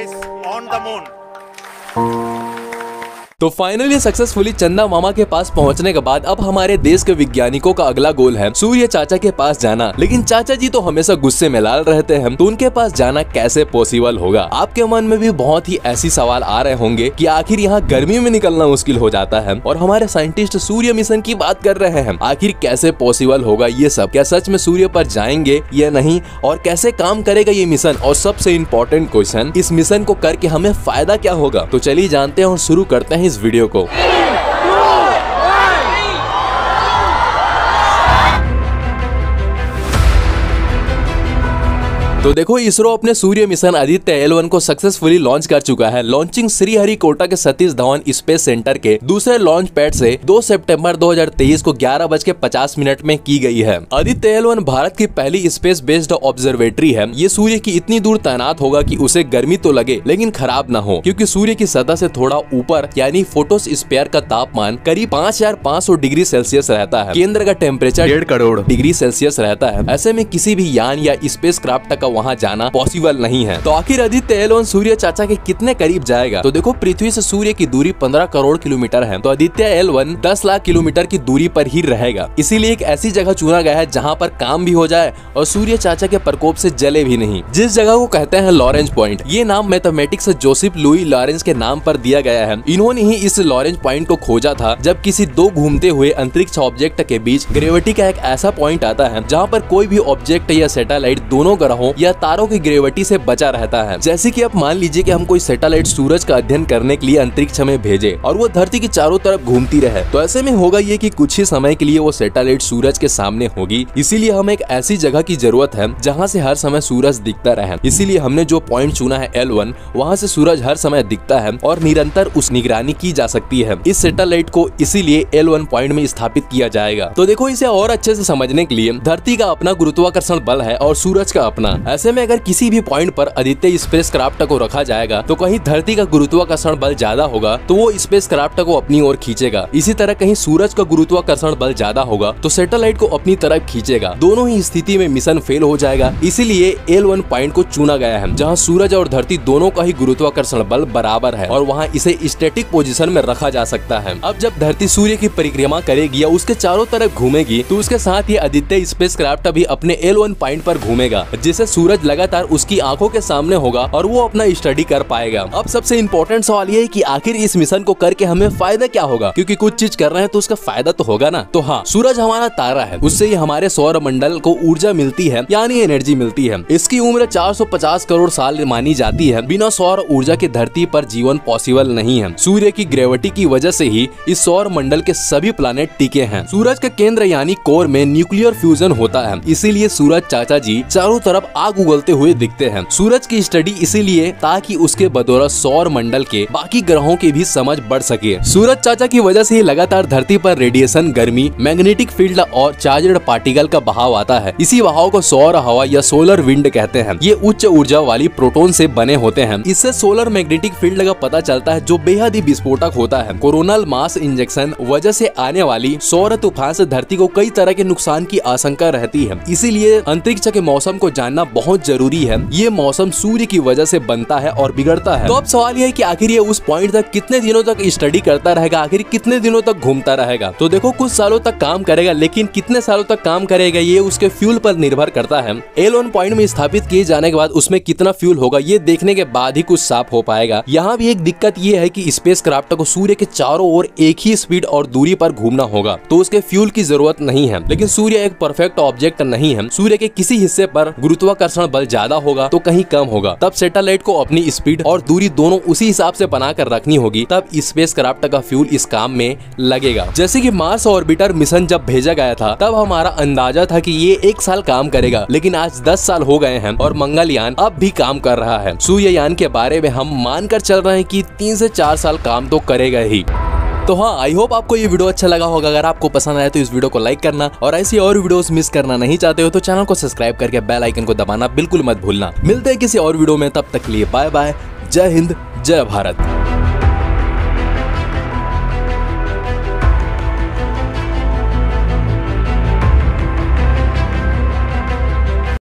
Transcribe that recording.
guys on the moon. तो finally successfully चंदा मामा के पास पहुंचने के बाद अब हमारे देश के वैज्ञानिकों का अगला गोल है सूर्य चाचा के पास जाना। लेकिन चाचा जी तो हमेशा गुस्से में लाल रहते हैं, तो उनके पास जाना कैसे पॉसिबल होगा। आपके मन में भी बहुत ही ऐसी सवाल आ रहे होंगे कि आखिर यहाँ गर्मी में निकलना मुश्किल हो जाता है और हमारे साइंटिस्ट सूर्य मिशन की बात कर रहे हैं, आखिर कैसे पॉसिबल होगा ये सब। क्या सच में सूर्य पर जाएंगे या नहीं, और कैसे काम करेगा ये मिशन, और सबसे इम्पोर्टेंट क्वेश्चन, इस मिशन को करके हमें फायदा क्या होगा। तो चलिए जानते हैं और शुरू करते हैं इस वीडियो को। तो देखो, इसरो अपने सूर्य मिशन आदित्य L1 को सक्सेसफुली लॉन्च कर चुका है। लॉन्चिंग श्रीहरिकोटा के सतीश धवन स्पेस सेंटर के दूसरे लॉन्च पैड से 2 सितंबर 2023 को 11:50 में की गई है। आदित्य L1 भारत की पहली स्पेस बेस्ड ऑब्जर्वेटरी है। ये सूर्य की इतनी दूर तैनात होगा कि उसे गर्मी तो लगे लेकिन खराब ना हो, क्योंकि सूर्य की सतह से थोड़ा ऊपर यानी फोटोस्फीयर का तापमान करीब 5500 डिग्री सेल्सियस रहता है। केंद्र का टेम्परेचर 1.5 करोड़ डिग्री सेल्सियस रहता है। ऐसे में किसी भी यान या स्पेस क्राफ्ट का वहां जाना पॉसिबल नहीं है। तो आखिर आदित्य L1 सूर्य चाचा के कितने करीब जाएगा। तो देखो, पृथ्वी से सूर्य की दूरी 15 करोड़ किलोमीटर है, तो आदित्य L1 10 लाख किलोमीटर की दूरी पर ही रहेगा। इसीलिए एक ऐसी जगह चुना गया है जहां पर काम भी हो जाए और सूर्य चाचा के प्रकोप से जले भी नहीं, जिस जगह को कहते हैं लॉरेंस पॉइंट। ये नाम मैथमेटिक्स जोसेफ लुई लॉरेंस के नाम पर दिया गया है। इन्होंने ही इस लॉरेंस पॉइंट को खोजा था जब किसी दो घूमते हुए अंतरिक्ष ऑब्जेक्ट के बीच ग्रेविटी का एक ऐसा पॉइंट आता है जहाँ पर कोई भी ऑब्जेक्ट या सैटेलाइट दोनों ग्रहों या तारों की ग्रेविटी से बचा रहता है। जैसे कि आप मान लीजिए कि हम कोई सैटेलाइट सूरज का अध्ययन करने के लिए अंतरिक्ष में भेजे और वो धरती की चारों तरफ घूमती रहे, तो ऐसे में होगा ये कि कुछ ही समय के लिए वो सैटेलाइट सूरज के सामने होगी। इसीलिए हमें एक ऐसी जगह की जरूरत है जहाँ से हर समय सूरज दिखता रहे। इसीलिए हमने जो पॉइंट चुना है L1, वहाँ से सूरज हर समय दिखता है और निरंतर उस निगरानी की जा सकती है। इस सैटेलाइट को इसीलिए L1 पॉइंट में स्थापित किया जाएगा। तो देखो, इसे और अच्छे से समझने के लिए धरती का अपना गुरुत्वाकर्षण बल है और सूरज का अपना। ऐसे में अगर किसी भी पॉइंट पर आदित्य स्पेस क्राफ्ट को रखा जाएगा तो कहीं धरती का गुरुत्वाकर्षण बल ज्यादा होगा तो वो स्पेस क्राफ्ट को अपनी ओर खींचेगा। इसी तरह कहीं सूरज का गुरुत्वाकर्षण बल ज्यादा होगा तो सैटेलाइट को अपनी तरफ खींचेगा। दोनों ही स्थिति में मिशन फेल हो जाएगा। इसीलिए L1 पॉइंट को चुना गया है जहाँ सूरज और धरती दोनों का ही गुरुत्वाकर्षण बल बराबर है और वहाँ इसे स्टैटिक पोजीशन में रखा जा सकता है। अब जब धरती सूर्य की परिक्रमा करेगी या उसके चारों तरफ घूमेगी तो उसके साथ ही आदित्य स्पेस क्राफ्ट भी अपने L1 पॉइंट पर घूमेगा, जिससे सूरज लगातार उसकी आंखों के सामने होगा और वो अपना स्टडी कर पाएगा। अब सबसे इम्पोर्टेंट सवाल ये है कि आखिर इस मिशन को करके हमें फायदा क्या होगा, क्योंकि कुछ चीज कर रहे हैं तो उसका फायदा तो होगा ना। तो हाँ, सूरज हमारा तारा है, उससे ही हमारे सौर मंडल को ऊर्जा मिलती है यानी एनर्जी मिलती है। इसकी उम्र 450 करोड़ साल मानी जाती है। बिना सौर ऊर्जा के धरती पर जीवन पॉसिबल नहीं है। सूर्य की ग्रेविटी की वजह से ही इस सौर मंडल के सभी प्लानेट टिके हैं। सूरज के केंद्र यानी कोर में न्यूक्लियर फ्यूजन होता है, इसीलिए सूरज चाचा जी चारों तरफ आग उगलते हुए दिखते हैं। सूरज की स्टडी इसीलिए ताकि उसके बदौलत सौर मंडल के बाकी ग्रहों की भी समझ बढ़ सके। सूरज चाचा की वजह से ही लगातार धरती पर रेडिएशन, गर्मी, मैग्नेटिक फील्ड और चार्ज्ड पार्टिकल का बहाव आता है। इसी बहाव को सौर हवा या सोलर विंड कहते हैं। ये उच्च ऊर्जा वाली प्रोटॉन से बने होते हैं। इससे सोलर मैग्नेटिक फील्ड का पता चलता है जो बेहद ही विस्फोटक होता है। कोरोनल मास इंजेक्शन वजह से आने वाली सौर तूफान से धरती को कई तरह के नुकसान की आशंका रहती है। इसीलिए अंतरिक्ष के मौसम को जानना बहुत जरूरी है। ये मौसम सूर्य की वजह से बनता है और बिगड़ता है। तो अब सवाल यह है कि आखिर ये उस पॉइंट तक कितने दिनों तक स्टडी करता रहेगा, आखिर कितने दिनों तक घूमता रहेगा। तो देखो, कुछ सालों तक काम करेगा, लेकिन कितने सालों तक काम करेगा ये उसके फ्यूल पर निर्भर करता है। L1 पॉइंट में स्थापित किए जाने के बाद उसमें कितना फ्यूल होगा ये देखने के बाद ही कुछ साफ हो पाएगा। यहाँ भी एक दिक्कत ये है कि स्पेस क्राफ्ट को सूर्य के चारों ओर एक ही स्पीड और दूरी पर घूमना होगा, तो उसके फ्यूल की जरूरत नहीं है। लेकिन सूर्य एक परफेक्ट ऑब्जेक्ट नहीं है। सूर्य के किसी हिस्से पर गुरुत्वाकर्षण बल ज्यादा होगा तो कहीं कम होगा। तब सैटेलाइट को अपनी स्पीड और दूरी दोनों उसी हिसाब से बनाकर रखनी होगी, तब स्पेस क्राफ्ट का फ्यूल इस काम में लगेगा। जैसे कि मार्स ऑर्बिटर मिशन जब भेजा गया था तब हमारा अंदाजा था कि ये 1 साल काम करेगा, लेकिन आज 10 साल हो गए हैं और मंगलयान अब भी काम कर रहा है। सूर्ययान के बारे में हम मानकर चल रहे हैं कि 3 से 4 साल काम तो करेगा ही। तो हाँ, आई होप आपको ये वीडियो अच्छा लगा होगा। अगर आपको पसंद आया तो इस वीडियो को लाइक करना और ऐसी और वीडियोस मिस करना नहीं चाहते हो तो चैनल को सब्सक्राइब करके बेल आइकन को दबाना बिल्कुल मत भूलना। मिलते हैं किसी और वीडियो में, तब तक के लिए बाय बाय। जय हिंद, जय भारत।